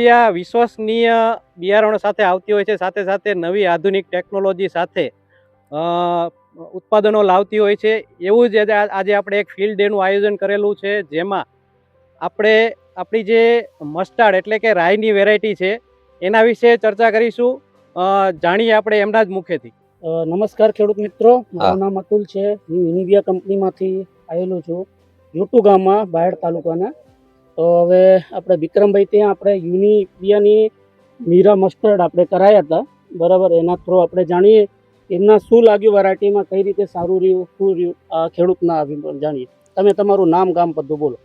યુનિવિયા વિશ્વસનીય બિયારણો સાથે આવતી હોય છે, સાથે સાથે નવી આધુનિક ટેકનોલોજી સાથે ઉત્પાદનો લાવતી હોય છે. એવું જ આજે આપણે એક ફિલ્ડ ડેનું આયોજન કરેલું છે, જેમાં આપણે આપણી જે મસ્ટાર્ડ એટલે કે રાઈની વેરાયટી છે એના વિશે ચર્ચા કરીશું. જાણીએ આપણે એમના જ મુખેથી. નમસ્કાર ખેડૂત મિત્રો, મારું નામ અતુલ છે. હું યુનિવિયા કંપનીમાંથી આવેલો છું, જોટુ ગામમાં, બાયડ તાલુકાના. તો હવે આપણે વિક્રમભાઈ ત્યાં આપણે યુનિવિયાની મીરા મસ્ટર્ડ આપણે કરાયા હતા, બરાબર. એના થ્રુ આપણે જાણીએ એમના શું લાગ્યું વેરાયટીમાં, કઈ રીતે સારું રહ્યું, શું રહ્યું, આ ખેડૂતના અભિપ્રાય જાણીએ. તમે તમારું નામ ગામ બધું બોલો.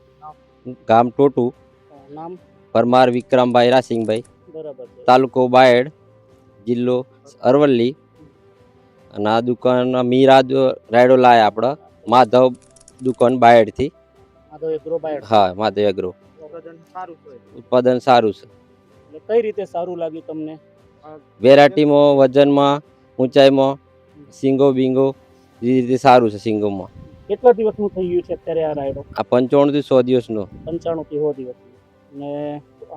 ગામ ટોટુ, નામ પરમાર વિક્રમભાઈ રાસિંગભાઈ, બરાબર. તાલુકો બાયડ, જિલ્લો અરવલ્લી. અને આ દુકાન મીરા રાયડો લાયા આપણે માધવ દુકાન બાયડથી. માધવ એગ્રો બાયડ. હા, માધવ એગ્રો. ઉત્પાદન સારું છે. કઈ રીતે સારું લાગ્યું તમને? વેરાયટીમાં, વજનમાં, ઊંચાઈમાં, સિંગો બિંગો એ રીતે સારું છે. સિંગોમાં કેટલા દિવસનું થઈ ગયું છે અત્યારે આ રાયડો? આ 95 થી 100 દિવસનો. 95 થી 100 દિવસ. ને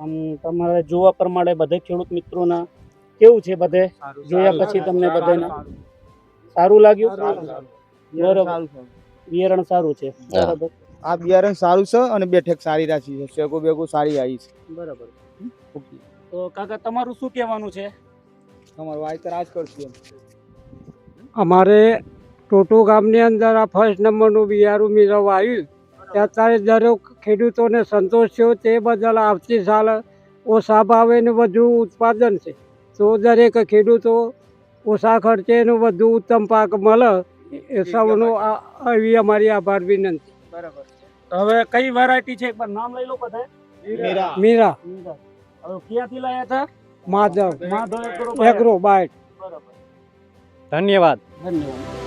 આમ તમારે જોવા પ્રમાણે બધે ખેડૂત મિત્રોના કેવું છે? બધે જોયા પછી તમને બધાને સારું લાગ્યું? બરાબર. બિયારણ સારું છે, બરાબર. આ બિયારણ સારું છે અને બેઠક સારી રાખી છે, શેકો બેકો સારી આવી છે, બરાબર. તો કાકા તમારું શું કહેવાનું છે? તમારું વાયતર આજ કરશું. અમારે ટોટો ગામની અંદર આ ફર્સ્ટ નંબરનું બિયારું મેળવવા આવ્યું, ત્યાં અત્યારે દરેક ખેડૂતોને સંતોષ થયો. તે બદલ આવતી સાલ ઓછા ભાવેનું વધુ ઉત્પાદન છે, તો દરેક ખેડૂતો ઓછા ખર્ચેનું વધુ ઉત્તમ પાક મળે એ સૌનો એવી અમારી આભાર વિનંતી. બરાબર. તો હવે કઈ વેરાયટી છે એકવાર નામ લઈ લો બધા. મીરા. હવે ક્યાંથી લાયા હતા? માધવ માધવ એગ્રો બાયડ. બરાબર. ધન્યવાદ. ધન્યવાદ.